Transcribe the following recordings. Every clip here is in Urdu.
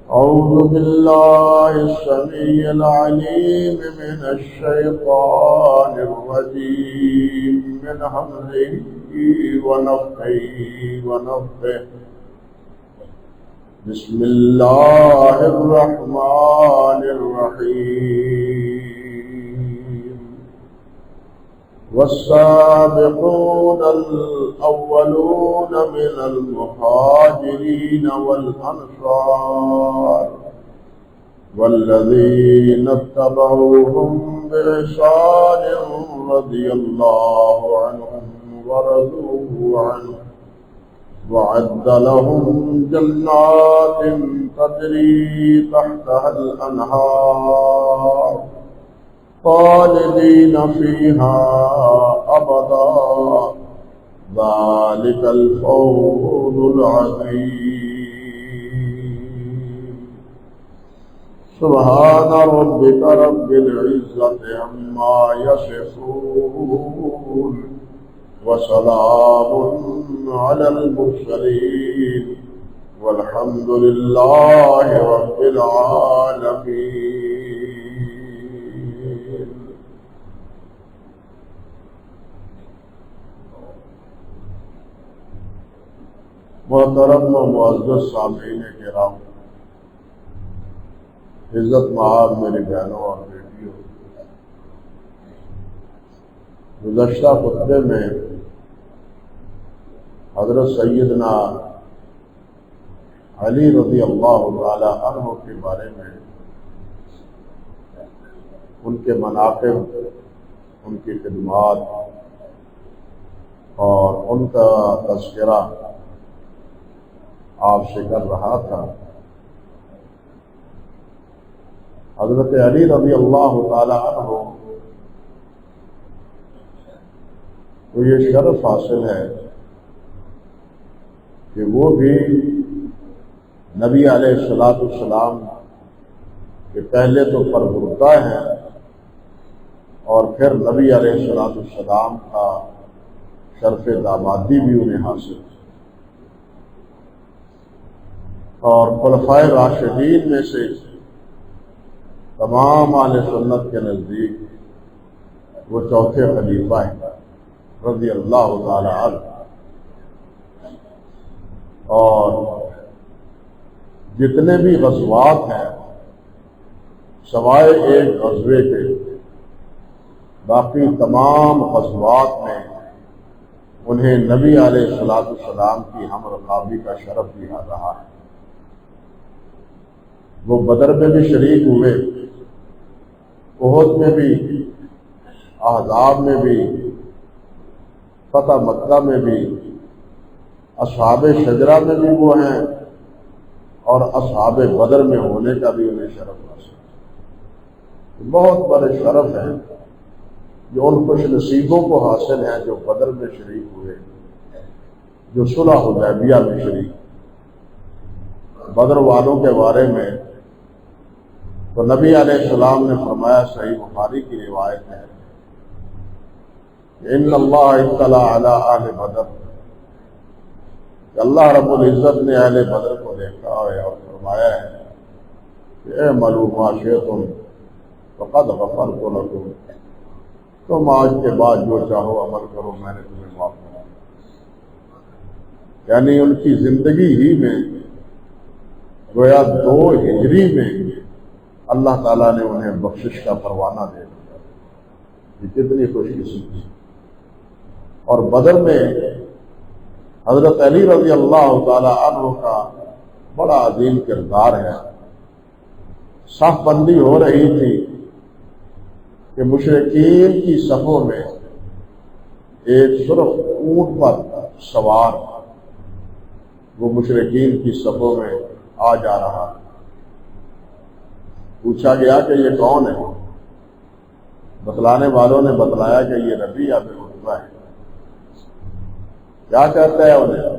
أعوذ بالله السميع العليم من الشيطان الرجيم من همزه ونفخه ونفثه. بسم الله الرحمن الرحيم. والسابقون الأولون من المهاجرين والأنصار والذين اتبعوهم بإحسان رضي الله عنهم ورضوا عنه وأعد لهم جنات تجري تحتها الأنهار خالدين فيها أبدا ذلك الفوز العظيم. سبحان ربك رب العزة عما يصفون وسلام على المرسلين والحمد لله رب العالمين. محترم و معزز سامعین کرام، عزت مآب میری بہنوں اور بیٹیوں، گزشتہ خطبے میں حضرت سیدنا علی رضی اللہ تعالی عنہ کے بارے میں، ان کے مناقب، ان کی خدمات اور ان کا تذکرہ آپ سے کر رہا تھا۔ حضرت علی رضی اللہ تعالی عنہ کو یہ شرف حاصل ہے کہ وہ بھی نبی علیہ السلام کے پہلے تو پرورده ہیں اور پھر نبی علیہ السلام کا شرف دامادی بھی انہیں حاصل ہے، اور خلفائے راشدین میں سے تمام اہل سنت کے نزدیک وہ چوتھے خلیفہ ہیں رضی اللہ تعالی عنہ۔ اور جتنے بھی غزوات ہیں سوائے ایک غزوے کے، باقی تمام غزوات میں انہیں نبی علیہ السلام کی ہم رکابی کا شرف دیا رہا ہے۔ وہ بدر میں بھی شریک ہوئے، احد میں بھی، احزاب میں بھی، فتح مکہ میں بھی، اصحاب شجرہ میں بھی وہ ہیں، اور اصحاب بدر میں ہونے کا بھی انہیں شرف حاصل ہے۔ بہت بڑے شرف ہیں جو ان خوش نصیبوں کو حاصل ہیں جو بدر میں شریک ہوئے، جو صلح حدیبیہ میں شریک۔ بدر والوں کے بارے میں تو نبی علیہ السلام نے فرمایا، صحیح بخاری کی روایت ہے، ان اللہ اطلع علی اہل بدر، کہ اللہ رب العزت نے اہل بدر کو دیکھا ہے اور فرمایا ہے کہ اعملوا ما شئتم فقد غفرت لکم، تم آج کے بعد جو چاہو عمل کرو، میں نے تمہیں معاف کر دیا۔ یعنی ان کی زندگی ہی میں گویا 2 ہجری میں اللہ تعالیٰ نے انہیں بخشش کا پروانہ دے دیا۔ یہ کتنی خوش قسمتی۔ اور بدر میں حضرت علی رضی اللہ تعالی عنہ کا بڑا عظیم کردار ہے۔ صف بندی ہو رہی تھی کہ مشرکین کی صفوں میں ایک سرخ اونٹ پر سوار وہ مشرکین کی صفوں میں آ جا رہا۔ پوچھا گیا کہ یہ کون ہے؟ بتلانے والوں نے بتلایا کہ یہ ربیعہ بن عتبہ ہے۔ کیا کہتا ہے انہیں؟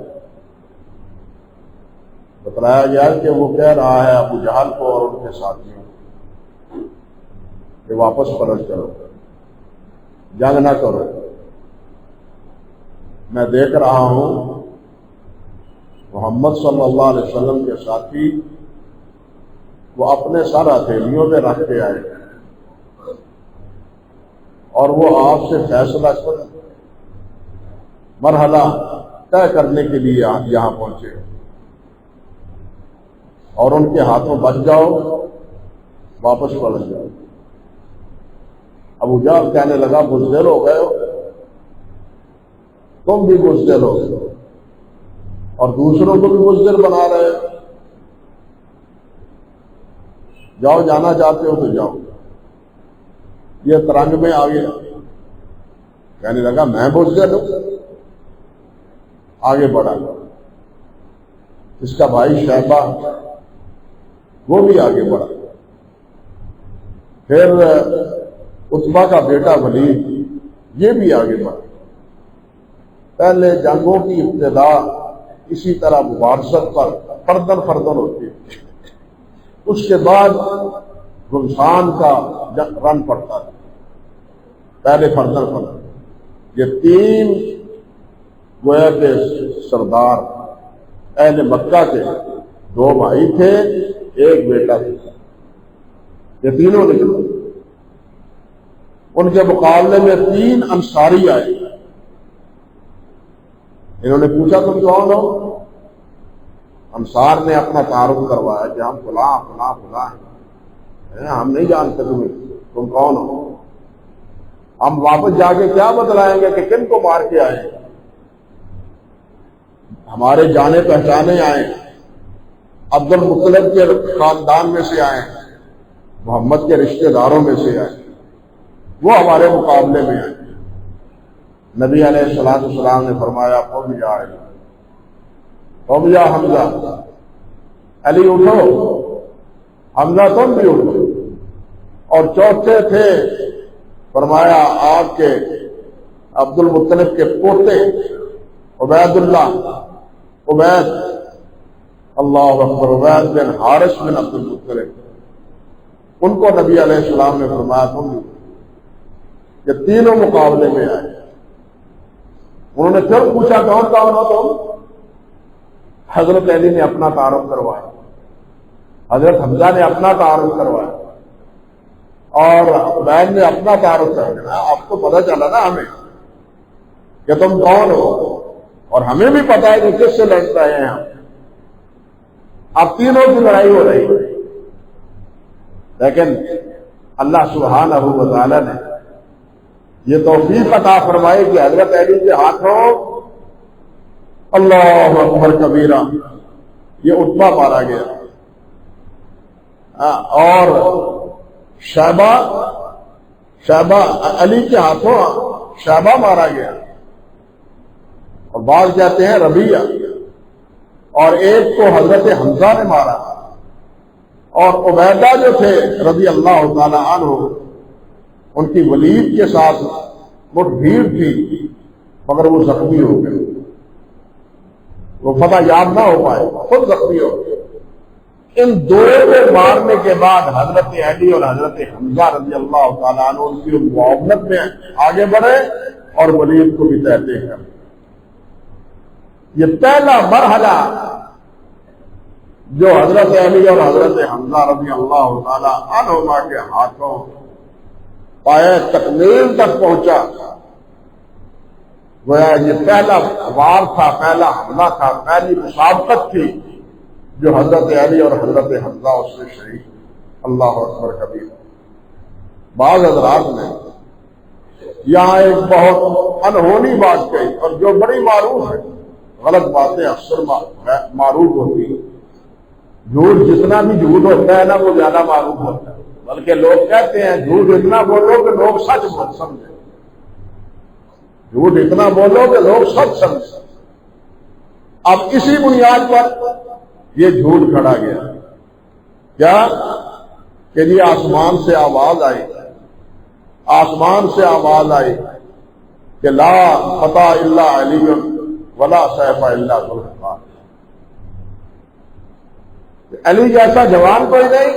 بتلایا گیا کہ وہ کہہ رہا ہے ابو جہل کو اور ان کے ساتھیوں کہ واپس پلٹ کرو، جنگ نہ کرو، میں دیکھ رہا ہوں محمد صلی اللہ علیہ وسلم کے ساتھی وہ اپنے سر ہتھیلیوں میں رکھ کے آئے اور وہ آپ سے فیصلہ کر مرحلہ طے کرنے کے لیے یہاں پہنچے اور ان کے ہاتھوں بچ جاؤ واپس پلٹ جاؤ۔ ابو جہل کہنے لگا بزدل ہو گئے ہو، تم بھی بزدل ہو اور دوسروں کو بھی بزدل بنا رہے ہو، جاؤ جانا چاہتے ہو تو جاؤ۔ یہ ترنگ میں آ گیا، کہنے لگا میں بزدل ہوں، آگے بڑھا۔ اس کا بھائی شیبہ وہ بھی آگے بڑھا، پھر عتبہ کا بیٹا ولید یہ بھی آگے بڑھا۔ پہلے جنگوں کی ابتدا اسی طرح مبارزت پر فردن فردن ہوتی ہے، اس کے بعد گلشان کا رن پڑتا ہے، پہلے فردن فردن۔ یہ تین گویا کے سردار اہل مکہ کے، دو بھائی تھے ایک بیٹا تھا، یہ تینوں نکلے۔ ان کے مقابلے میں تین انصاری آئے، انہوں نے پوچھا تم کون ہو؟ انصار نے اپنا تعارف کروایا کہ ہم فلاں فلاں فلاں ہیں، ہم نہیں جانتے تمہیں، تم کون ہو؟ ہم واپس جا کے کیا بتلائیں گے کہ کن کو مار کے آئے؟ ہمارے جانے پہچانے آئے، عبد المطلب کے خاندان میں سے آئے، محمد کے رشتہ داروں میں سے آئے، وہ ہمارے مقابلے میں آئے۔ نبی علیہ السلام نے فرمایا قم یا علی، قم یا حمزہ، علی اٹھو، حمزہ تم بھی اٹھو۔ اور چوتھے تھے فرمایا آپ کے عبد المطلب کے پوتے عبید اللہ، عبید، اللہ اکبر، عبید بن حارث بن عبد المطلب، ان کو نبی علیہ السلام نے فرمایا تم بھی۔ یہ تینوں مقابلے میں آئے۔ انہوں نے پھر پوچھا کون کون ہو تم؟ حضرت علی نے اپنا تعارف کروایا، حضرت حمزہ نے اپنا تعارف کروایا، اور عبید نے اپنا تعارف کروایا۔ اب تو پتہ چلا نا ہمیں کہ تم کون ہو، اور ہمیں بھی پتا ہے کہ کس سے لڑ رہے ہیں ہم۔ اب تینوں کی لڑائی ہو رہی ہے، لیکن اللہ سبحانہ و تعالی نے یہ توفیق عطا فرمائی کہ حضرت علی کے ہاتھوں اللہ اکبر کبیرہ یہ عتبہ مارا گیا، اور شیبہ علی کے ہاتھوں شیبہ مارا گیا، اور بعض کہتے ہیں ربیعہ، اور ایک کو حضرت حمزہ نے مارا، اور عبیدہ جو تھے رضی اللہ تعالی عنہ ان کی ولید کے ساتھ مٹ بھیڑ تھی، مگر وہ زخمی ہو گئے، وہ فتح یاب نہ ہو پائے، خود زخمی ہو گئے۔ ان دو کو مارنے کے بعد حضرت علی اور حضرت حمزہ رضی اللہ تعالیٰ عنہ ان کی معاونت میں آگے بڑھے اور ولید کو بھی تحتے کر۔ یہ پہلا مرحلہ جو حضرت علی اور حضرت حمزہ رضی اللہ تعالیٰ عنہما کے ہاتھوں پائے تکمیل تک پہنچا، گویا یہ پہلا وار تھا، پہلا حملہ تھا، پہلی مسابقت تھی جو حضرت علی اور حضرت حمزہ اس میں شریک۔ اللہ اکبر کبیر۔ بعض حضرات نے یہاں ایک بہت انہونی بات کہی، اور جو بڑی معروف ہے، غلط باتیں اکثر معروف ہوتی ہیں، جھوٹ جتنا بھی جھوٹ ہوتا ہے نا وہ زیادہ معروف ہوتا ہے، بلکہ لوگ کہتے ہیں جھوٹ اتنا بولو کہ لوگ سچ سمجھیں، جھوٹ اتنا بولو کہ لوگ سچ سمجھیں۔ اب اسی بنیاد پر یہ جھوٹ کھڑا گیا، کیا کہ جی آسمان سے آواز آئی، آسمان سے آواز آئی کہ لا فتح الا علی ولا سیف الا ذوالفقار، علی جیسا جوان کوئی نہیں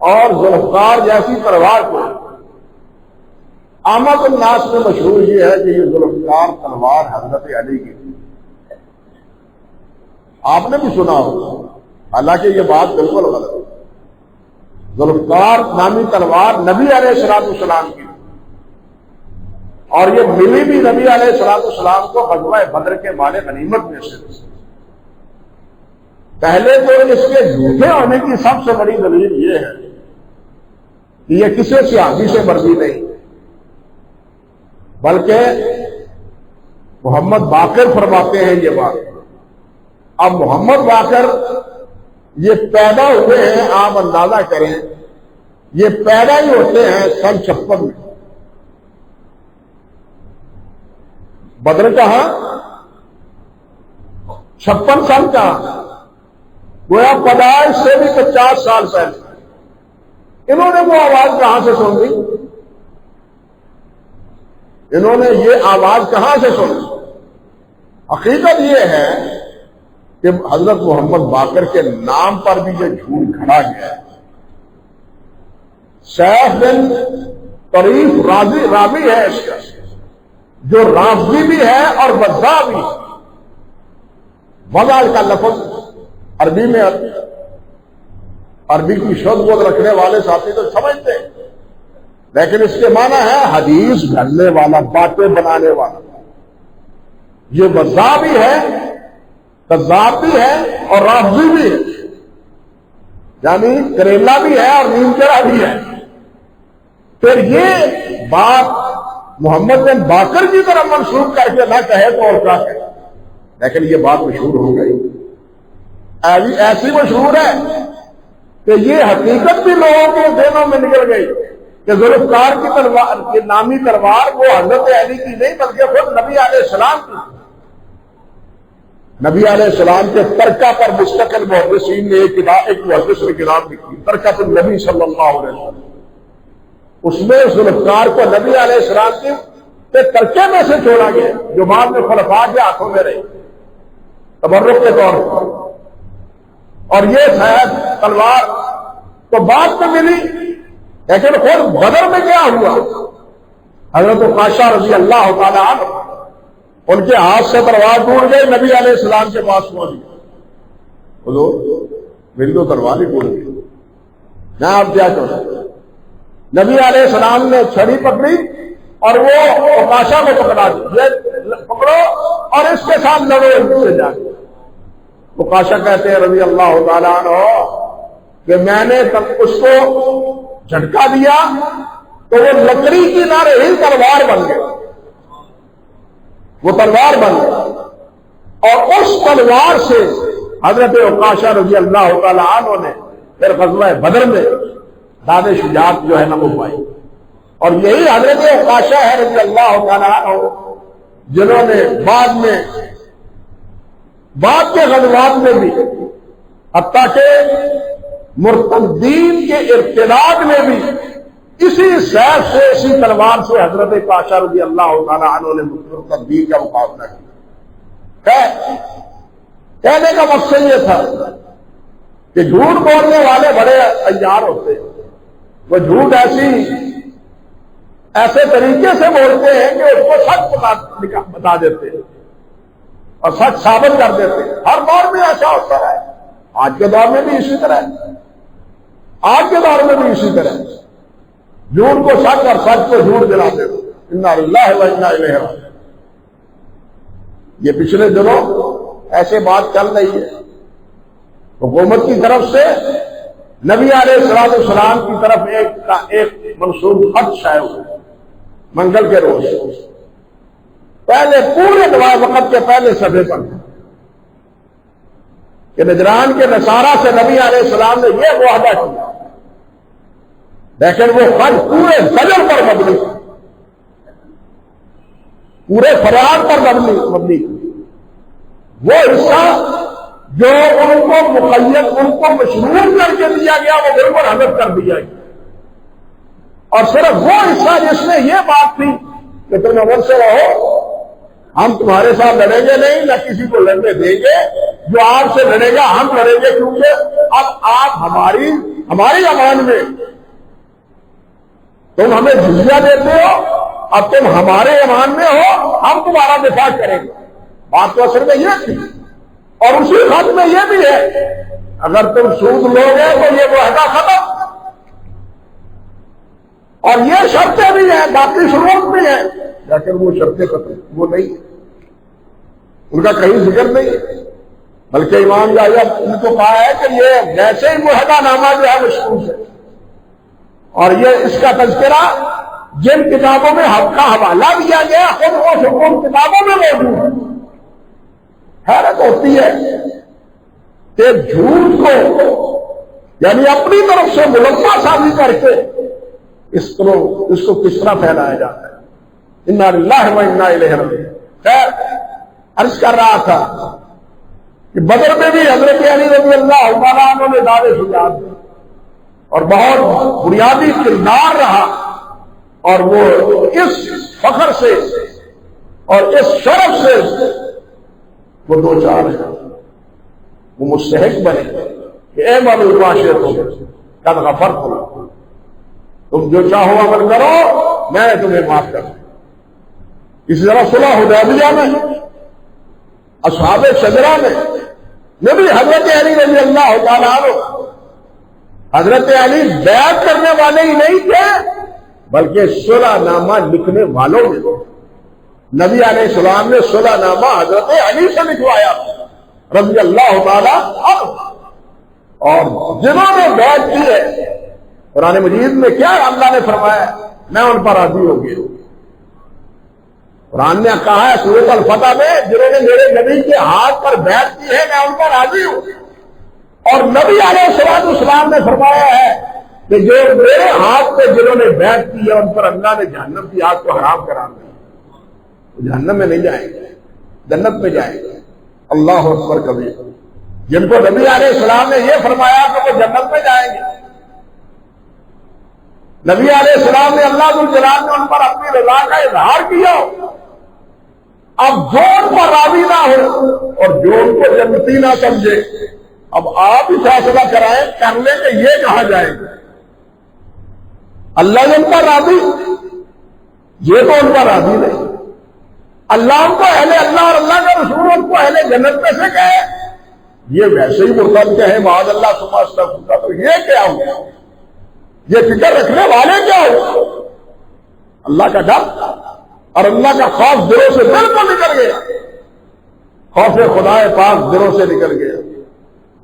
اور ذوالفقار جیسی تلوار کوئی۔ عامت الناس میں مشہور یہ ہے کہ یہ ذوالفقار تلوار حضرت علی کی تھی، آپ نے بھی سنا ہوگا، حالانکہ یہ بات بالکل غلط ہے۔ ذوالفقار نامی تلوار نبی علیہ السلام کی، اور یہ ملی بھی نبی علیہ السلام کو غزوہ بدر کے مال غنیمت میں سے۔ پہلے تو اس کے جھوٹے ہونے کی سب سے بڑی دلیل یہ ہے کہ یہ کسی صحابی سے مروی نہیں، بلکہ محمد باقر فرماتے ہیں یہ بات۔ اب محمد باقر یہ پیدا ہوئے ہیں، آپ اندازہ کریں، یہ پیدا ہی ہوتے ہیں سن 56 میں۔ بدر کہاں، 56 سن کہاں، گویا پیدائش سے بھی 50 سال پہلے۔ انہوں نے وہ آواز کہاں سے سن لی؟ انہوں نے یہ آواز کہاں سے سنی؟ حقیقت یہ ہے کہ حضرت محمد باقر کے نام پر بھی یہ جھوٹ کھڑا گیا ہے۔ سیف بن طریف راوی ہے اس کا، جو رافضی بھی ہے اور وضاع بھی۔ وضاع کا لفظ عربی میں، عربی کی شدھ بودھ رکھنے والے ساتھی تو سمجھتے ہیں، لیکن اس کے معنی ہے حدیث گھڑنے والا، باتیں بنانے والا۔ یہ وضاع بھی ہے، کذاب بھی ہے اور رافضی بھی ہے، یعنی کریلا بھی ہے اور نیم چرا بھی ہے۔ پھر یہ بات محمد بن باقر کی طرف منسوخ کر کے نہ کہے تو اور کیا کہے، لیکن یہ بات مشہور ہو گئی، ایسی مشہور ہے کہ یہ حقیقت بھی لوگوں کے ذہنوں میں نکل گئی کہ ذوالفقار کی تلوار، کی نامی تلوار وہ حضرت علی کی نہیں بلکہ خود نبی علیہ السلام کی۔ نبی علیہ السلام کے ترکہ پر مستقل محدثین نے ایک محدث نے کتاب لکھی، ترکہ النبی صلی اللہ علیہ وسلم۔ اس میں ذوالفقار کو نبی علیہ السلام کے ترکے میں سے چھوڑا گیا، جو بعد میں خلفاء کے ہاتھوں میں رہی تبرک کے طور پر۔ اور یہ شاید تلوار تو بعد میں ملی، لیکن خود بدر میں کیا ہوا؟ حضرت عائشہ رضی اللہ تعالی عنہ، ان کے ہاتھ سے تلوار ٹوٹ گئی، نبی علیہ السلام کے پاس پہنچ گئی، حضور میری تو تلوار ہی ٹوٹ گئی، میں آپ کیا کروں؟ نبی علیہ السلام نے چھڑی پکڑی اور وہ عائشہ کو پکڑا دی، یہ پکڑو اور اس کے ساتھ لڑو ان سے جا کے۔ عائشہ کہتے ہیں رضی اللہ تعالیٰ عنہ کہ میں نے اس کو جھٹکا دیا تو وہ لکڑی کی نہ رہی تلوار بن گئی، وہ تلوار بن گئی، اور اس تلوار سے حضرت عائشہ رضی اللہ تعالیٰ عنہ نے پھر غزوہ بدر میں داد شجاعت جو ہے نا وہ پائی۔ اور یہی حضرت عائشہ ہے رضی اللہ تعالیٰ عنہ جنہوں نے بعد کے غزوات میں بھی، حتیٰ کہ مرتدین کے ارتداد میں بھی اسی سیف سے، اسی تلوار سے حضرت عائشہ رضی اللہ تعالیٰ عنہ نے مرتدین کا مقابلہ کیا۔ کہنے کا مقصد یہ تھا کہ جھوٹ بولنے والے بڑے عیار ہوتے ہیں، وہ جھوٹ ایسے طریقے سے بولتے ہیں کہ اس کو سچ بتا دیتے ہیں اور سچ ثابت کر دیتے ہیں۔ ہر دور میں ایسا ہوتا ہے، آج کے دور میں بھی اسی طرح ہے، آج کے دور میں بھی اسی طرح ہے، جھوٹ کو سچ اور سچ کو جھوٹ دلاتے ہیں۔ انا للہ و انا الیہ راجعون۔ یہ پچھلے دنوں ایسے بات چل رہی ہے، حکومت کی طرف سے نبی علیہ السلام کی طرف ایک منسوب خط شائع ہوا منگل کے روز، پہلے پورے وقت کے پہلے صفحے پر کہ نجران کے نصارہ سے نبی علیہ السلام نے یہ معاہدہ کیا، لیکن وہ خط پورے زجر پر مبنی تھا، پورے فریاد پر مبنی تھی۔ وہ حصہ جو ان کو مقید، ان کو مشروط کر کے دیا گیا، وہ بالکل حذف کر دیا گیا، اور صرف وہ حصہ جس میں یہ بات تھی کہ تم امن سے رہو، ہم تمہارے ساتھ لڑیں گے نہیں، نہ کسی کو لڑنے دیں گے، جو آپ سے لڑے گا ہم لڑیں گے، کیونکہ اب آپ ہماری امان میں، تم ہمیں جزیہ دیتے ہو، اب تم ہمارے امان میں ہو، ہم تمہارا دفاع کریں گے۔ بات تو اصل میں یہ تھی، اور اسی خط میں یہ بھی ہے اگر تم سود لو گے تو یہ معاہدہ ختم، اور یہ شرطیں بھی ہیں، باقی شروط بھی ہیں، لیکن وہ شرطیں ختم وہ نہیں، ان کا کہیں ذکر نہیں ہے، بلکہ امام جایا ان کو کہا ہے کہ یہ ویسے ہی معاہدہ نامہ جو ہے مشکوک ہے، اور یہ اس کا تذکرہ جن کتابوں میں حق کا حوالہ دیا گیا خود وہ ان کتابوں میں موجود ہے۔ حیرت ہوتی ہے کہ جھوٹ کو یعنی اپنی طرف سے ملزمہ سازی کر کے اس کو کس طرح پھیلایا جاتا ہے۔ انا للہ و انا الیہ راجعون۔ خیر، عرض کر رہا تھا کہ بدر میں بھی حضرت علی رضی اللہ تعالیٰ عنہ نے دعوے شجاعت دی اور بہت بنیادی کردار رہا، اور وہ اس فخر سے اور اس شرف سے وہ دو چار ہیں، وہ مستحق بنے کہ اے مولا معاشرت ہو قد غفرت لکم، تم جو چاہو عمل کرو میں تمہیں معاف کر دوں۔ اسی طرح صلح حدیبیہ میں اصحاب شجرہ میں نبی حضرت علی رضی اللہ تعالیٰ عنہ، حضرت علی بیعت کرنے والے ہی نہیں تھے بلکہ صلح نامہ لکھنے والوں میں نبی علیہ السلام نے صلح نامہ حضرت علی سے لکھوایا رضی اللہ تعالیٰ عنہ، اور جنہوں نے بیعت کی ہے قرآن مجید میں کیا اللہ نے فرمایا میں ان پر راضی ہو گیا۔ قرآن نے کہا ہے سورۃ الفتح میں جنہوں نے میرے نبی کے ہاتھ پر بیعت کی ہے میں ان پر راضی ہوں، اور نبی علیہ السلام نے فرمایا ہے کہ جو میرے ہاتھ پہ جنہوں نے بیعت کی ہے ان پر اللہ نے جہنم کی آگ کو حرام قرار دیا، وہ جہنم میں نہیں جائیں گے، جنت میں جائیں گے۔ اللہ اکبر کبیر۔ جن کو نبی علیہ السلام نے یہ فرمایا کہ وہ جنت میں جائیں گے، نبی علیہ السلام نے اللہ ذو الجلال نے ان پر اپنی رضا کا اظہار کیا، اب جو ان پر راضی نہ ہو اور جو ان کو جنتی نہ سمجھے، اب آپ ہی فیصلہ کرائیں کر لیں کہ یہ کہا جائے گا اللہ ان پر راضی، یہ تو ان پر راضی نہیں، اللہ ان کو اہل اللہ اور اللہ کا رسول ان کو اہل جنت میں سے کہے، یہ ویسے ہی مرتد کہے معاذ اللہ ثم استغفر، تو یہ کیا ہوا؟ یہ فکر رکھنے والے کیا ہو؟ اللہ کا ڈر اور اللہ کا خوف دلوں سے بالکل نکل گیا، خوف خدا پاک دلوں سے نکل گیا،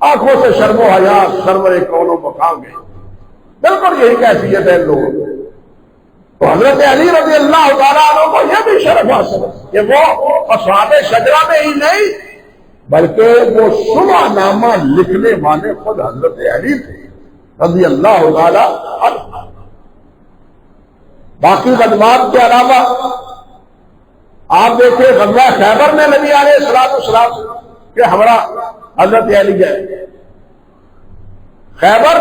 آنکھوں سے شرم و حیا سرور کونوں مقام گئے، بالکل یہی کیفیت ہے لوگوں کی۔ تو حضرت علی رضی اللہ تعالیٰ عنہ کو یہ بھی شرف حاصل ہے کہ وہ اصحاب شجرہ میں ہی نہیں بلکہ وہ صلح نامہ لکھنے والے خود حضرت علی تھے رضی اللہ تعالیٰ عنہ۔ باقی غزوات کے علاوہ آپ دیکھیں غزوہ خیبر میں نبی علیہ السلام کے ہمراہ حضرت علی گئے۔ خیبر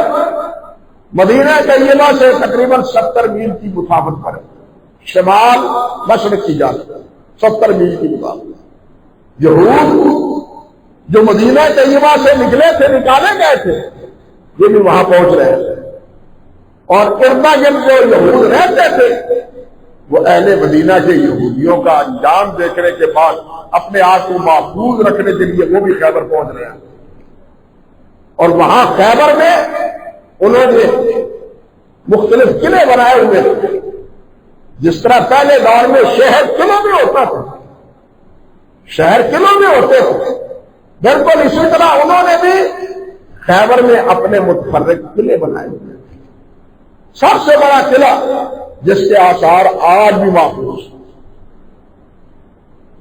مدینہ طیبہ سے تقریباً 70 میل کی مسافت پر ہے، شمال مشرق کی جانب 70 میل کی مسافت۔ یہود جو مدینہ طیبہ سے نکلے تھے، نکالے گئے تھے، یہ بھی وہاں پہنچ رہے تھے، اور اردا گرد جو یہود رہتے تھے وہ اہل مدینہ کے یہودیوں کا انجام دیکھنے کے بعد اپنے آپ کو محفوظ رکھنے کے لیے وہ بھی خیبر پہنچ رہے ہیں، اور وہاں خیبر میں انہوں نے مختلف قلعے بنائے ہوئے تھے، جس طرح پہلے دور میں شہر قلعوں میں ہوتا تھا، شہر قلعوں میں ہوتے تھے، بالکل اسی طرح انہوں نے بھی خیبر میں اپنے متفرق قلعے بنائے ہوئے تھے۔ سب سے بڑا قلعہ جس کے آثار آج بھی محفوظ،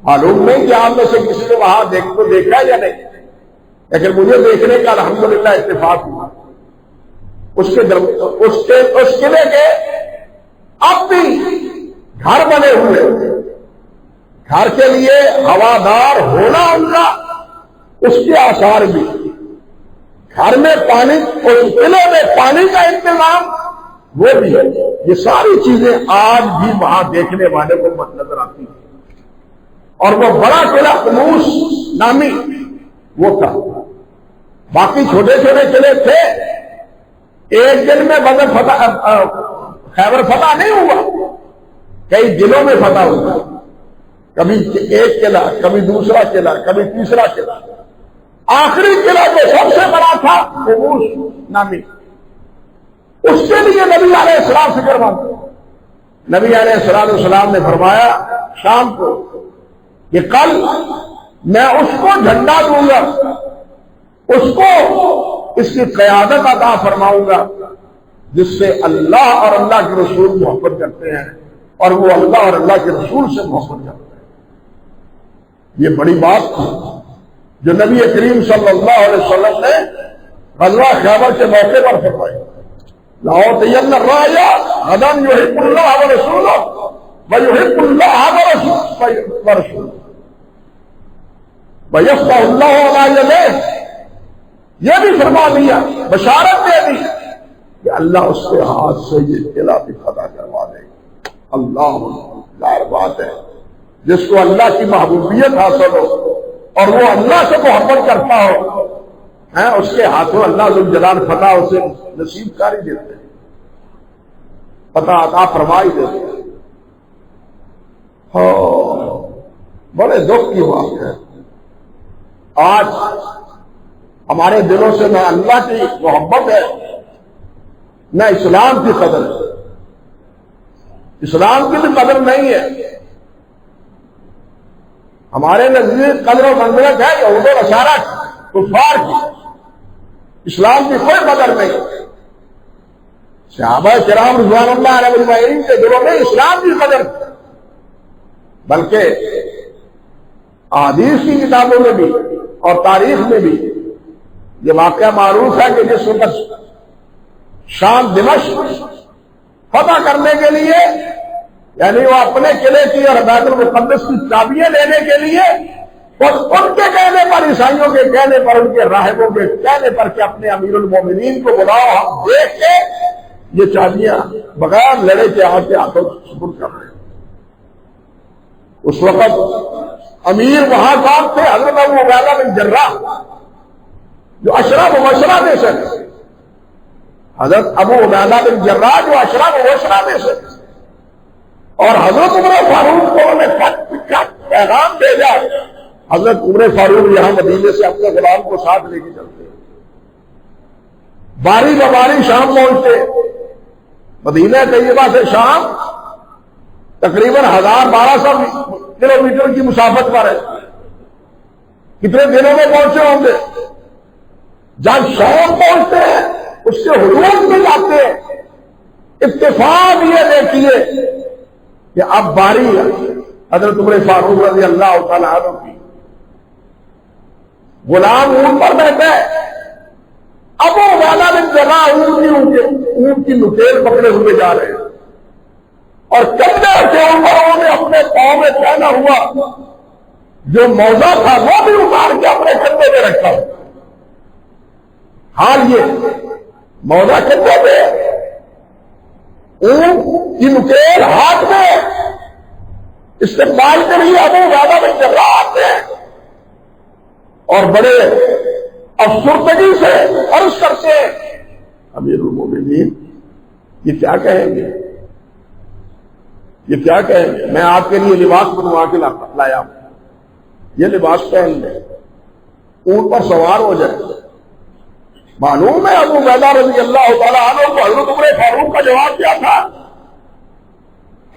معلوم نہیں کہ آپ میں سے کسی نے وہاں دیکھا یا نہیں، لیکن مجھے دیکھنے کا الحمدللہ اتفاق ہوا۔ اس قلعے کے اب بھی گھر بنے ہوئے، گھر کے لیے ہوادار ہونا ان کا، اس کے آثار بھی، گھر میں پانی، اس قلعے میں پانی کا انتظام وہ بھی ہے، یہ ساری چیزیں آج بھی وہاں دیکھنے والے کو مد نظر آتی ہیں۔ اور وہ بڑا قلعہ قموس نامی وہ تھا، باقی چھوٹے چھوٹے قلعے تھے، ایک دن میں بدر فتح خیبر فتح نہیں ہوا، کئی دنوں میں فتح ہوا، کبھی ایک قلعہ، کبھی دوسرا قلعہ، کبھی تیسرا قلعہ، آخری قلعہ جو سب سے بڑا تھا قموس نامی، اس کے لیے نبی علیہ السلام فکر مند، نبی علیہ السلام نے فرمایا شام کو کہ کل میں اس کو جھنڈا دوں گا، اس کو اس کی قیادت عطا فرماؤں گا جس سے اللہ اور اللہ کے رسول محبت کرتے ہیں اور وہ اللہ اور اللہ کے رسول سے محبت کرتے ہیں۔ یہ بڑی بات تھی جو نبی کریم صلی اللہ علیہ وسلم نے غزوہ خیبر کے موقع پر فرمائی۔ لَأُعْطِيَنَّ الرَّايَةَ غَدًا يُحِبُّ اللَّهَ وَرَسُولَهُ وَيُحِبُّ اللَّهَ وَرَسُولَهُ وَيَفْتَحُ اللَّهُ عَلَىٰ يَدَيْهِ، یہ بھی فرما دیا، بشارت دے دی کہ اللہ اس کے ہاتھ سے یہ قلعہ بھی فتح کروا دے گا۔ اللہ ظاہر بات ہے جس کو اللہ کی محبوبیت حاصل ہو اور وہ اللہ سے محبت کرتا ہو اس کے ہاتھوں اللہ ذوالجلال فتح اسے نصیب کاری دیتے ہیں، فتح عطا فرمائی دیتے ہیں۔ بڑے دکھ کی بات ہے آج ہمارے دلوں سے نہ اللہ کی محبت ہے نہ اسلام کی قدر ہے، اسلام کی بھی قدر نہیں ہے۔ ہمارے نزدیک قدر و منزلت ہے یہود و نصارہ کفار کی، اسلام کی کوئی قدر نہیں۔ صحابہ کرام رضوان اللہ علیہ اجمعین کے دلوں میں اسلام کی قدر، بلکہ احادیث کی کتابوں میں بھی اور تاریخ میں بھی یہ واقعہ معروف ہے کہ جس وقت شام دمشق فتح کرنے کے لیے یعنی وہ اپنے قلعے کی اور بیت المقدس کی چابیاں لینے کے لیے اور ان کے کہنے پر، عیسائیوں کے کہنے پر، ان کے راہبوں کے کہنے پر کہ اپنے امیر المومنین کو بلاؤ، ہم دیکھ کے یہ چابیاں بغیر لڑے کے ہاتھوں سپرد کر رہے ہیں۔ اس وقت امیر وہاں کام تھے حضرت ابو عبیدہ بن جراح جو اشرا مبشرہ میں سے، حضرت ابو عبیدہ بن جراح جو اشرا مبشرہ میں سے، اور حضرت عمر فاروق کو انہوں نے پیغام بھیجا۔ حضرت عمر فاروق یہاں مدینے سے اپنے غلام کو ساتھ لے کے چلتے، باری باری شام پہنچتے، مدینہ طیبہ سے شام تقریباً 1200 کلومیٹر کی مسافت پر ہے، کتنے دنوں میں پہنچے ہوں گے۔ جب شام پہنچتے ہیں اس کے حدود میں جاتے ہیں، اتفاق یہ دیکھیے کہ اب باری حضرت عمر فاروق رضی اللہ تعالیٰ عنہ کی، غلام اونٹ پر بیٹھے، ابو عبیدہ بن جراح اونٹ کی نکیل پکڑے ہوئے جا رہے ہیں اور کندھے کے اوپر انہوں نے اپنے پاؤں میں پہنا ہوا جو موزہ تھا وہ بھی اتار کے اپنے کندھے میں رکھا۔ حال یہ موزہ کندھے پہ، اونٹ کی نکیل ہاتھ میں، استقبال کے لیے ابو عبیدہ بن جراح آتے ہیں اور بڑے افسردگی سے عرض کرتے ہیں امیر المومنین یہ کیا کہیں گے، یہ کیا کہیں گے؟ میں آپ کے لیے لباس بنوا کے لایا ہوں، یہ لباس پہن لیں، اونٹ پر سوار ہو جائے۔ معلوم ہے ابو عبیدہ رضی اللہ تعالیٰ عنہ کو حضرت عمر فاروق کا جواب کیا تھا؟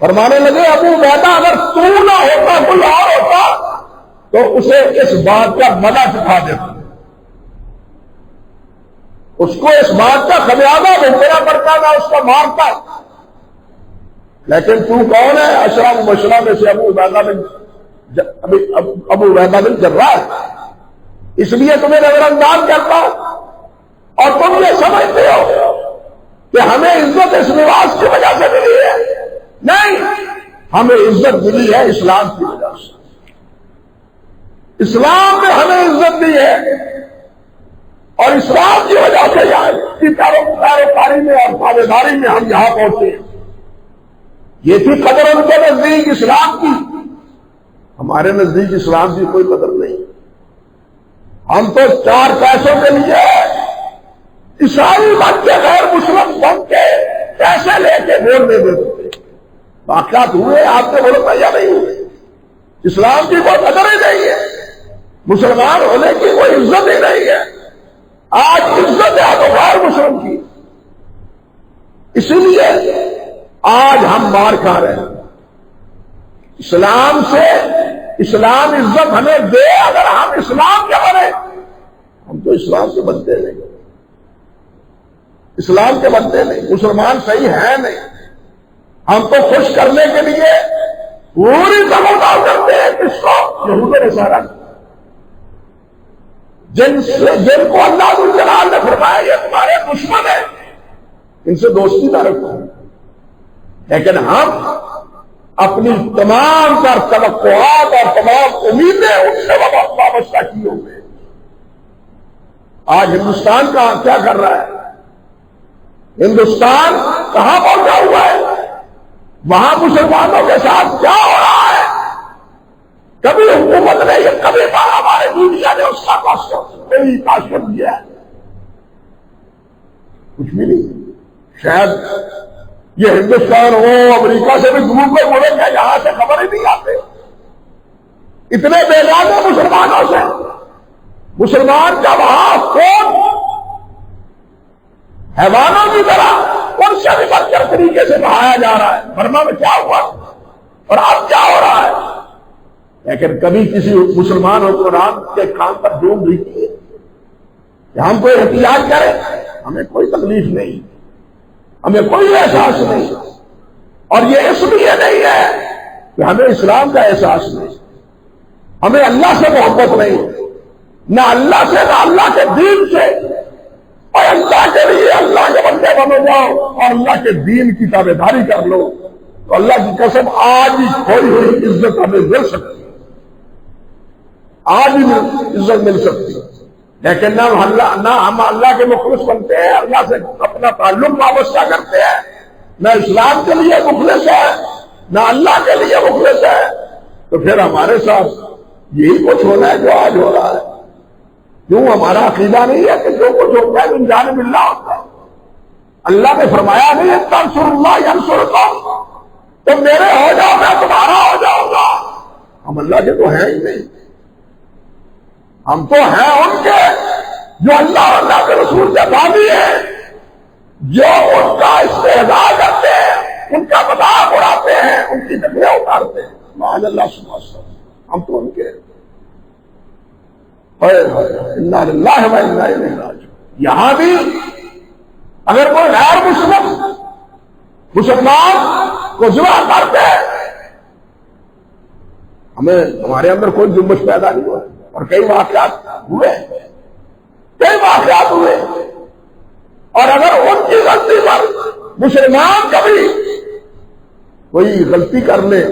فرمانے لگے ابو عبیدہ اگر تو نہ ہوتا کوئی اور ہوتا تو اسے اس بات کا مدح چکھا دیتا، اس کو اس بات کا خمیازہ بھگتنا پڑتا نہ اس کو مارتا، لیکن تو کون ہے؟ اشرا مبشرہ میں سے ابو عبیدہ بن جراح، اس لیے تمہیں نظر انداز کرتا اور تم یہ سمجھتے ہو کہ ہمیں عزت اس لباس کی وجہ سے ملی ہے۔ نہیں، ہمیں عزت ملی ہے اسلام کی وجہ سے، اسلام نے ہمیں عزت دی ہے اور اسلام کی وجہ سے پیروکاری میں اور تابعداری میں ہم یہاں پہنچے۔ یہ تھی قدر ان کے نزدیک اسلام کی، ہمارے نزدیک اسلام کی کوئی قدر نہیں۔ ہم تو 4 پیسوں کے لیے عیسائی بن کے غیر مسلم بن کے پیسے لے کے ووٹ دے دیتے، واقعات ہوئے آپ کے ووٹ یا نہیں ہوئے، اسلام کی کوئی قدر ہی نہیں ہے، مسلمان ہونے کی کوئی عزت ہی نہیں ہے۔ آج عزت ہے تو غیر مسلم کی، اسی لیے آج ہم مار کھا رہے ہیں اسلام سے. اسلام عزت ہمیں دے اگر ہم اسلام کے بنے. ہم تو اسلام کے بنتے نہیں, اسلام کے بنتے نہیں, مسلمان صحیح ہے نہیں. ہم تو خوش کرنے کے لیے پوری سمجھدار کرتے ہیں کس کو؟ یہود و نصارہ, جن کو اللہ جلال نے فرمایا یہ تمہارے دشمن ہیں, ان سے دوستی نہ رکھو. لیکن ہم اپنی تمام تر توقعات اور تمام امیدیں ان سے وابستہ کی ہوئے. آج ہندوستان کیا کر رہا ہے؟ ہندوستان کہاں پہنچا ہوا ہے؟ وہاں مسلمانوں کے ساتھ کیا ہو رہا ہے؟ کبھی حکومت نے یہ کبھی ہمارے میڈیا نے اس کا کاشت دیا ہے؟ کچھ بھی نہیں. شاید یہ ہندوستان ہو امریکہ سے بھی دور کوئی ملک ہے یہاں سے خبر ہی نہیں آتے. اتنے بیگان ہیں مسلمانوں سے. مسلمان کا وہاں کون حیوانوں کی طرح ان سے بھی بدتر طریقے سے بہایا جا رہا ہے. برما میں کیا ہوا اور اب کیا ہو رہا ہے؟ لیکن کبھی کسی مسلمان حکمران کے کام پر ڈوب نہیں کی کہ ہم کوئی احتیاط کریں. ہمیں کوئی تکلیف نہیں, ہمیں کوئی احساس نہیں. اور یہ اس لیے نہیں ہے کہ ہمیں اسلام کا احساس نہیں, ہمیں اللہ سے محبت نہیں, نہ اللہ سے نہ اللہ کے دین سے. اور اللہ کے لیے اللہ کے بندے بنو جاؤ اور اللہ کے دین کی تابع داری کر لو تو اللہ کی قسم آج ہی کھوئی ہوئی عزت ہمیں مل سکتی ہے, آج ہی عزت مل سکتی ہے. لیکن نہ ہم اللہ کے مخلص بنتے ہیں, اللہ سے اپنا تعلق وابستہ کرتے ہیں, نہ اسلام کے لیے مخلص ہے نہ اللہ کے لیے مخلص ہے, تو پھر ہمارے ساتھ یہی کچھ ہونا ہے جو آج ہو رہا ہے. کیوں ہمارا عقیدہ نہیں ہے کہ جو کچھ ہوتا ہے من جانب اللہ ہوتا ہے؟ اللہ نے فرمایا نہیں تنصر اللہ ینصرکم, تم میرے ہو جاؤ میں تمہارا ہو جاؤں گا. ہم اللہ کے تو ہیں ہی نہیں, ہم تو ہیں ان کے جو اللہ اور اللہ کے رسول سے باغی ہیں, جو ان کا استہزاء کرتے ہیں, ان کا مذاق اڑاتے ہیں, ان کی ڈگریاں اتارتے ہیں. معاذ اللہ سبحانہ وتعالی, ہم تو ان کے انا للہ و انا الیہ راجعون. یہاں بھی اگر کوئی غیر مسلمان کو ذبح کرتے ہیں, ہمارے اندر کوئی جنبش پیدا نہیں ہوا, اور کئی واقعات ہوئے. اور اگر ان کی غلطی پر مسلمان کبھی کوئی غلطی کر لے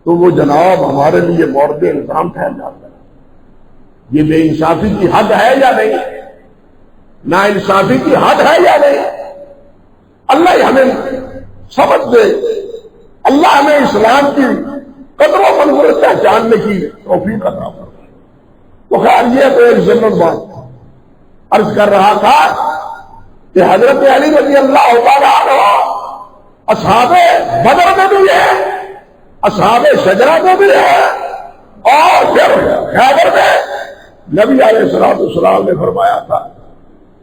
تو وہ جناب ہمارے لیے مورد الزام ٹھہر جاتا ہے. یہ بے انصافی کی حد ہے یا نہیں, نا انصافی کی حد ہے یا نہیں. اللہ ہمیں سمجھ دے, اللہ ہمیں اسلام کی قدر و منزلت پہچاننے کی توفیق عطا فرمائے. تو خیر یہ تو ایک ضمن بات عرض کر رہا تھا کہ حضرت علی رضی اللہ تعالیٰ عنہ اصحاب بدر میں بھی ہے, اصحاب شجرہ میں بھی ہے, اور پھر خیبر میں نبی علیہ السلام نے فرمایا تھا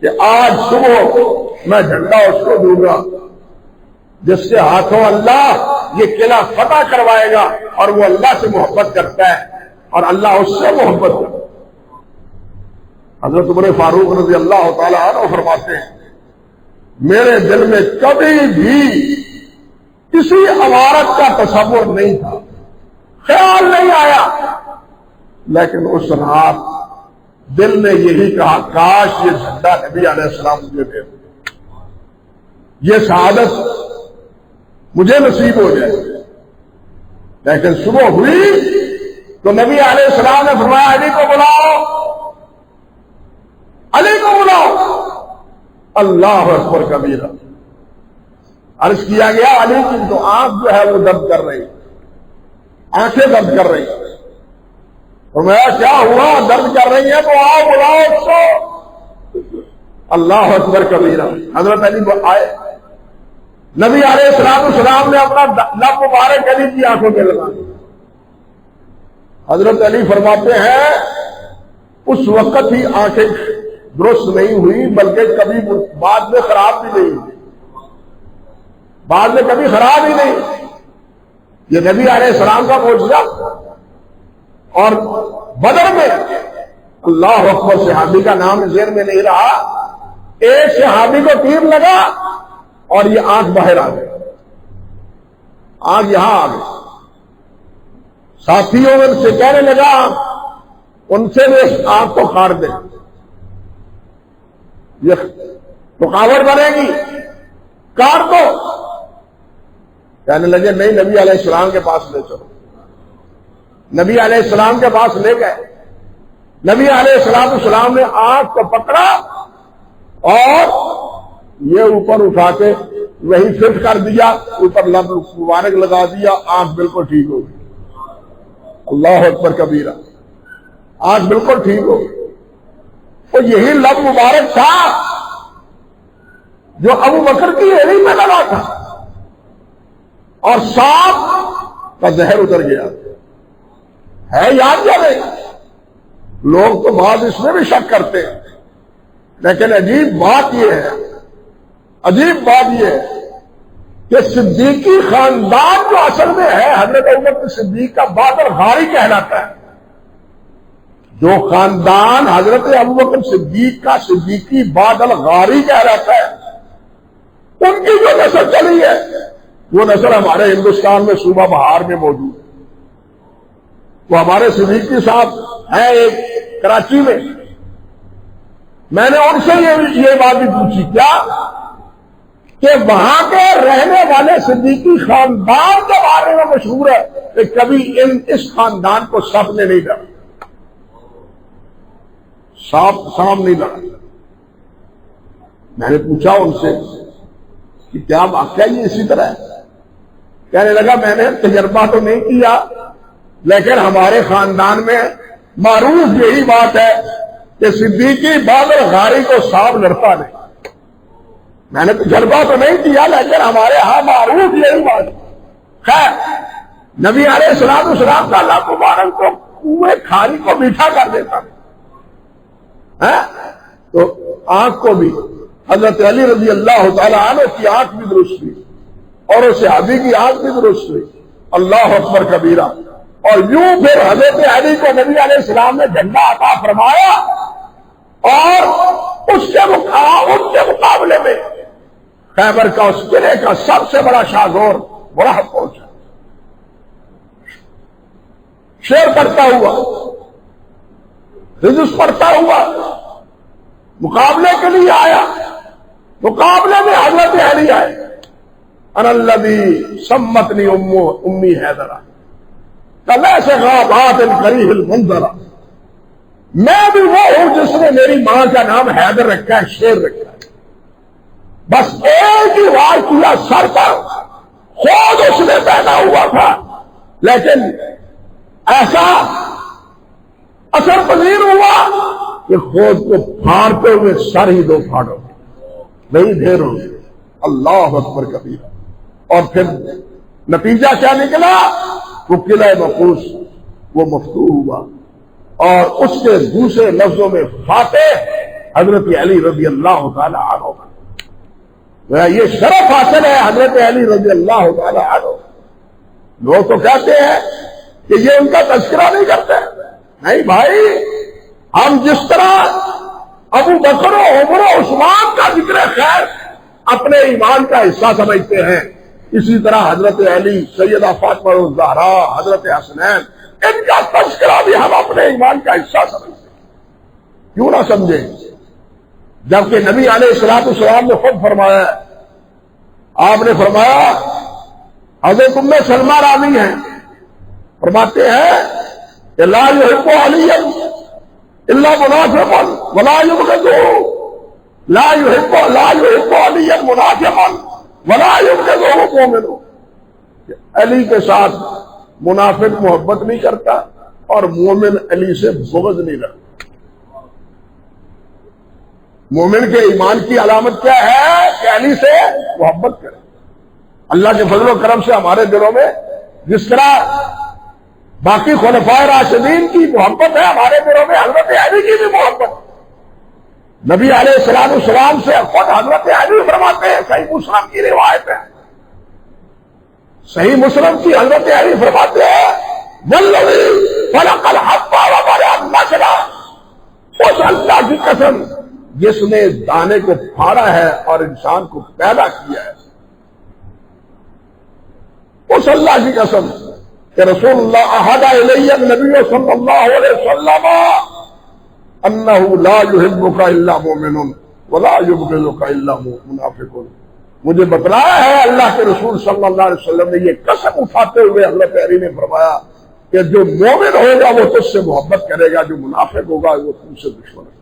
کہ آج صبح میں جھنڈا اس کو دوں گا جس کے ہاتھوں اللہ یہ قلعہ فتح کروائے گا, اور وہ اللہ سے محبت کرتا ہے اور اللہ اس سے محبت کرتا ہے. حضرت عمر فاروق رضی اللہ تعالیٰ عنہ فرماتے ہیں میرے دل میں کبھی بھی کسی عمارت کا تصور نہیں تھا, خیال نہیں آیا, لیکن اس رات دل نے یہی کہا کاش یہ جھنڈا نبی علیہ السلام مجھے دے دے, یہ شہادت مجھے نصیب ہو جائے. لیکن صبح ہوئی تو نبی علیہ السلام نے فرمایا علی کو بلاؤ, علی کو بلاؤ. اللہ اکبر کبیرہ. عرض کیا گیا علی کی تو آنکھ جو ہے وہ درد کر رہی, آنکھیں درد کر رہی. فرمایا کیا ہوا؟ درد کر رہی ہیں تو آؤ بلاؤ اس کو. اللہ اکبر کبیرہ. حضرت علی آئے, نبی علیہ السلام نے اپنا لب مبارک علی کی آنکھوں میں لگا. حضرت علی فرماتے ہیں اس وقت ہی آنکھیں درست نہیں ہوئی بلکہ کبھی بعد میں خراب بھی نہیں ہوئی. بعد میں کبھی خراب ہی نہیں. یہ نبی علیہ السلام کا معجزہ. اور بدر میں اللہ اکبر صحابی کا نام ذہن میں نہیں رہا, ایک صحابی کو تیر لگا اور یہ آنکھ باہر آ گئی, آنکھ یہاں آ گئی. ساتھیوں میں سے کہنے لگا ان سے بھی اس آنکھ کو کاٹ دیں, یہ رکاوٹ بنے گی, کاٹ دو. کہنے لگے نہیں, نبی علیہ السلام کے پاس لے چلو. نبی علیہ السلام کے پاس لے گئے. نبی علیہ السلام نے آنکھ کو پکڑا اور یہ اوپر اٹھا کے وہی فٹ کر دیا, اوپر لب مبارک لگا دیا, آنکھ بالکل ٹھیک ہو گئی. اللہ اکبر کبیرہ, آنکھ بالکل ٹھیک ہو گئی. تو یہی لب مبارک تھا جو ابو بکر کی ایڑی میں لگا تھا, اور سانپ کا زہر اتر گیا. ہے یاد یا نہیں؟ لوگ تو بعض اس میں بھی شک کرتے ہیں, لیکن عجیب بات یہ ہے, عجیب بات یہ ہے کہ صدیقی خاندان جو اصل میں ہے حضرت ابوبکر صدیق کا بادل غاری کہلاتا ہے. جو خاندان حضرت ابوبکر صدیق کا صدیقی بادل غاری کہلاتا ہے, ان کی جو نسل چلی ہے وہ نسل ہمارے ہندوستان میں صوبہ بہار میں موجود ہے. وہ ہمارے صدیقی صاحب ہیں ایک کراچی میں. میں نے ان سے یہ بات بھی پوچھی کیا کہ وہاں کے رہنے والے صدیقی خاندان کے بارے میں مشہور ہے کہ کبھی اس خاندان کو سانپ نے نہیں ڈرا, سانپ نہیں ڈرا. میں نے پوچھا ان سے کہ کیا واقعہ یہ اسی طرح ہے؟ کہنے لگا میں نے تجربہ تو نہیں کیا, لیکن ہمارے خاندان میں معروف یہی بات ہے کہ صدیقی بادل غاری کو سانپ لڑتا نہیں. میں نے تجربہ تو نہیں کیا, لیکن ہمارے ہاں معروف یہی بات. خیر, نبی علیہ السلام کا اللہ مبارک کو کنویں کھاری کو میٹھا کر دیتا ہے, تو آنکھ کو بھی حضرت علی رضی اللہ تعالی عنہ کی آنکھ بھی درست ہوئی اور اس صحابی کی آنکھ بھی درست ہوئی. اللہ اکبر کبیرہ. اور یوں پھر حضرت علی کو نبی علیہ السلام نے جھنڈا عطا فرمایا, اور اس کے مقابلے میں خیبر کا اس قلعے کا سب سے بڑا شاہزور بڑا پہنچا, شیر پڑتا ہوا, رجس پڑتا ہوا مقابلے کے لیے آیا. مقابلے میں حضرت علی آئے. انا الذی سمتنی امی حیدرہ کلیس غابات کریہ المنظرہ, میں بھی وہ ہوں جس نے میری ماں کا نام حیدر رکھا ہے, شیر رکھا ہے. بس ایک ہی وار کیا سر پر, خود اس نے پیدا ہوا تھا, لیکن ایسا اثر پذیر ہوا کہ خود کو پھاڑتے ہوئے سر ہی دو پھاڑو, نہیں دیر ہو. اللہ اکبر کبیرہ. اور پھر نتیجہ کیا نکلا؟ وہ قلعہ مقوس وہ مفتوح ہوا, اور اس کے دوسرے لفظوں میں فاتح حضرت علی رضی اللہ تعالی عنہ. یہ شرف حاصل ہے حضرت علی رضی اللہ تعالی عنہ. لوگ تو کہتے ہیں کہ یہ ان کا تذکرہ نہیں کرتے. نہیں بھائی, ہم جس طرح ابو بکر و عمر و عثمان کا ذکر خیر اپنے ایمان کا حصہ سمجھتے ہیں, اسی طرح حضرت علی, سیدہ فاطمہ الزہرا, حضرت حسنین, ان کا تذکرہ بھی ہم اپنے ایمان کا حصہ سمجھتے ہیں. کیوں نہ سمجھیں, جبکہ نبی علیہ السلام نے خود فرمایا ہے. آپ نے فرمایا, حضرت ام سلمہ راوی ہیں, فرماتے ہیں کہ لا يحب علی الا منافقا ولا يبغضه, لا يحب علی منافقا ولا يبغضه مؤمن. علی کے ساتھ منافق محبت نہیں کرتا اور مومن علی سے بغض نہیں رکھتا. مومن کے ایمان کی علامت کیا ہے کہ علی سے محبت کرے. اللہ کے فضل و کرم سے ہمارے دلوں میں جس طرح باقی خلفائے راشدین کی محبت ہے, ہمارے دلوں میں حضرت علی کی بھی محبت. نبی علیہ السلام سے خود حضرت علی فرماتے ہیں, صحیح مسلم کی روایت ہے, صحیح مسلم کی حضرت علی فرماتے ہیں والذی خلق الحب وبرأ النسل، اس اللہ کی قسم جس نے دانے کو پھاڑا ہے اور انسان کو پیدا کیا ہے، اس اللہ کی قسم کہ رسول اللہ احد الی النبی صلی اللہ علیہ وسلم انہ لا یحبک الا مؤمن ولا یبغضک الا منافق، مجھے بتلایا ہے اللہ کے رسول صلی اللہ علیہ وسلم نے یہ قسم اٹھاتے ہوئے حضرت علی نے فرمایا کہ جو مومن ہوگا وہ تجھ سے محبت کرے گا، جو منافق ہوگا وہ تم سے دشمن ہے۔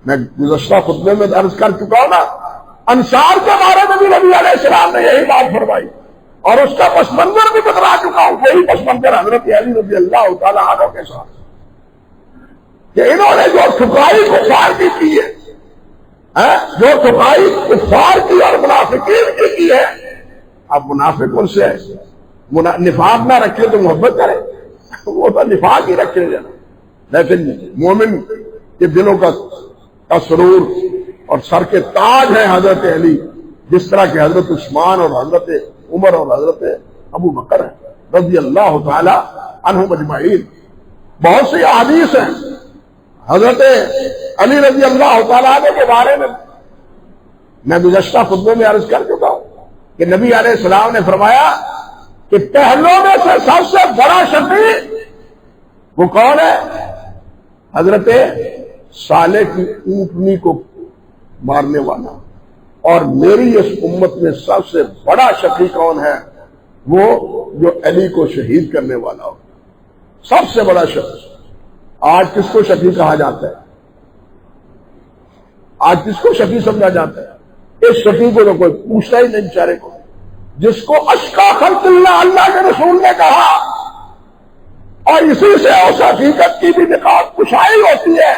میں گزشتہ خطبے میں عرض کر چکا ہوں نا، انصار کے بارے میں بھی نبی علیہ السلام نے یہی بات فرمائی اور اس کا پس منظر بھی بتلا چکا ہوں، وہی پس منظر حضرت علی رضی اللہ تعالیٰ عنہ کے ساتھ کہ انہوں نے جو ٹھکرائی کفار کی کی ہے، جو ٹھکرائی کفار کی اور منافقین کی ہے، اب منافق ان سے نفاق نہ رکھے تو محبت کرے، وہ تو نفاق ہی رکھے جانا، لیکن مومن کے دلوں کا سرور اور سر کے تاج ہے حضرت علی، جس طرح کہ حضرت عثمان اور حضرت عمر اور حضرت ابو بکر ہیں رضی اللہ تعالی عنہم اجمعین۔ بہت سی احادیث ہیں حضرت علی رضی اللہ تعالیٰ عنہ کے بارے میں گزشتہ خطبے میں عرض کر چکا ہوں کہ نبی علیہ السلام نے فرمایا کہ پہلوں میں سے سب سے بڑا شفیع وہ کون ہے؟ حضرت صالح کی اونٹنی کو مارنے والا، اور میری اس امت میں سب سے بڑا شفیع کون ہے؟ وہ جو علی کو شہید کرنے والا ہو، سب سے بڑا شفیع۔ آج کس کو شفیع کہا جاتا ہے؟ آج کس کو شفیع سمجھا جاتا ہے؟ اس شفیع کو تو کوئی پوچھتا ہی نہیں بیچارے کو، جس کو اشقا خلق اللہ کے رسول نے کہا، اور اسی سے اس حقیقت کی بھی نقاب کشائی ہوتی ہے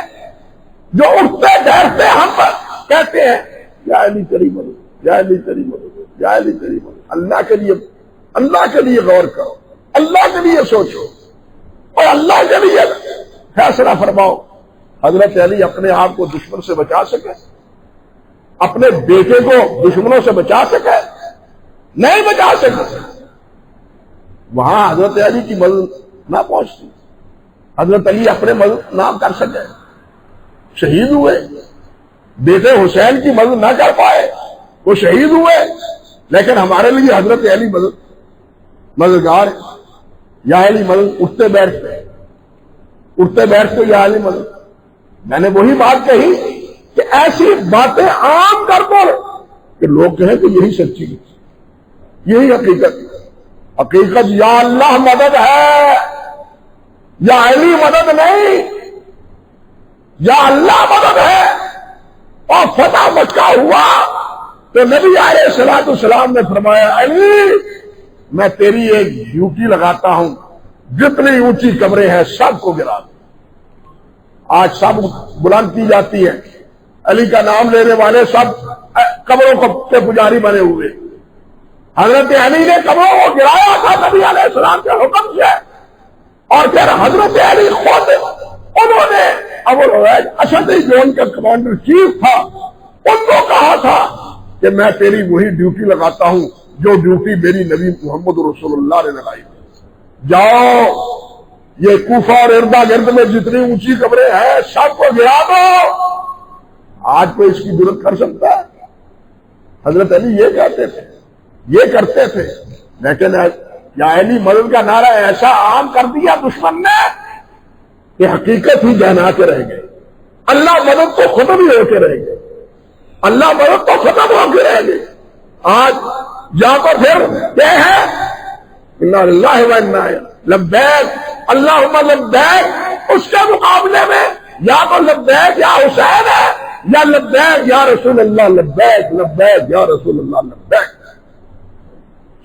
جو اٹھتے بیٹھتے ہم پر کہتے ہیں یا علی تیری مدد، یا علی تیری مدد، یا علی تیری مدد۔ اللہ کے لیے غور کرو، اللہ کے لیے سوچو اور اللہ کے لیے فیصلہ فرماؤ۔ حضرت علی اپنے آپ کو دشمن سے بچا سکے؟ اپنے بیٹے کو دشمنوں سے بچا سکے؟ نہیں بچا سکے۔ وہاں حضرت علی کی مدد نہ پہنچتی، حضرت علی اپنے مدد نہ کر سکے، شہید ہوئے، بیٹے حسین کی مدد نہ کر پائے، وہ شہید ہوئے، لیکن ہمارے لیے حضرت علی مددگار ہے۔ یا علی مدد، اٹھتے بیٹھتے یا علی مدد۔ میں نے وہی بات کہی کہ ایسی باتیں عام کر دو کہ لوگ کہیں کہ یہی سچی ہے، یہی حقیقت یا اللہ مدد ہے، یا علی مدد نہیں، یا اللہ مدد ہے۔ اور فتح مکہ ہوا تو نبی علیہ الصلوۃ والسلام نے فرمایا علی میں تیری ایک ڈیوٹی لگاتا ہوں، جتنی اونچی قبریں ہیں سب کو گرا دو۔ آج سب بلند کی جاتی ہے، علی کا نام لینے والے سب قبروں کے پجاری بنے ہوئے۔ حضرت علی نے قبروں کو گرایا تھا نبی علیہ السلام کے حکم سے، اور پھر حضرت علی خود انہوں نے ابو العبید اشد جو ان کا کمانڈر چیف تھا، ان کو کہا تھا کہ میں تیری وہی ڈیوٹی لگاتا ہوں جو ڈیوٹی میری نبی محمد رسول اللہ نے لگائی، جاؤ یہ کوفہ اور اردا گرد میں جتنی اونچی قبریں ہیں سب کو گرا دو۔ آج کوئی اس کی جرات کر سکتا ہے؟ حضرت علی یہ کہتے تھے، یہ کرتے تھے، لیکن یا علی مدد کا نعرہ ایسا عام کر دیا دشمن نے کہ حقیقت ہی جانا کے رہ گئے۔ اللہ مدد تو ختم ہی ہو کے رہ گئے، اللہ مدد تو ختم ہو کے رہ گئے۔ آج جا کر پھر کیا ہے انا للہ و انا لبیک اللہم لبیک، اس کے مقابلے میں یا تو لبیک یا حسین ہے یا لبیک یا رسول اللہ، لبیک لبیک یا رسول اللہ لبیک۔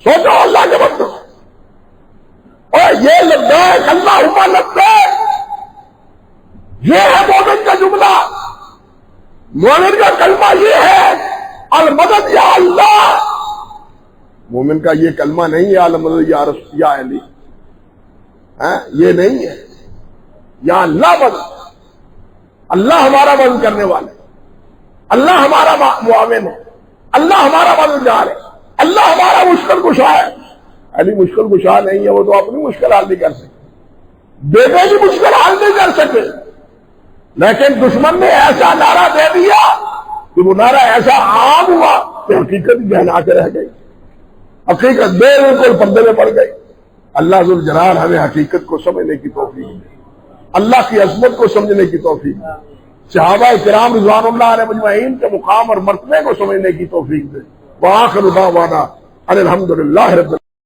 سوچو اللہ کے مطلب، اور یہ لبیک اللہم لبیک یہ ہے مومن کا جملہ، مومن کا کلمہ یہ ہے المدد یا اللہ۔ مومن کا یہ کلمہ نہیں ہے المدد یا رسول یا علی، یہ نہیں ہے، یا اللہ مدد، اللہ ہمارا مدد کرنے والے، اللہ ہمارا معاون ہے، اللہ ہمارا مددگار ہے، اللہ ہمارا مشکل کشا ہے. علی مشکل کشا نہیں ہے، وہ تو اپنی مشکل حل نہیں کر سکے، بیٹے کی مشکل حل نہیں کر سکے، لیکن دشمن نے ایسا نعرہ دے دیا کہ وہ نعرہ ایسا عام ہوا کہ حقیقت بہلا کے رہ گئی، حقیقت بالکل پردے میں پڑ گئی. اللہ ذوالجلال ہمیں حقیقت کو سمجھنے کی توفیق دے، اللہ کی عظمت کو سمجھنے کی توفیق دے، صحابہ کرام رضوان اللہ علیہ مجمعین کے مقام اور مرتبے کو سمجھنے کی توفیق دے. وآخر دعوانا ان الحمدللہ رب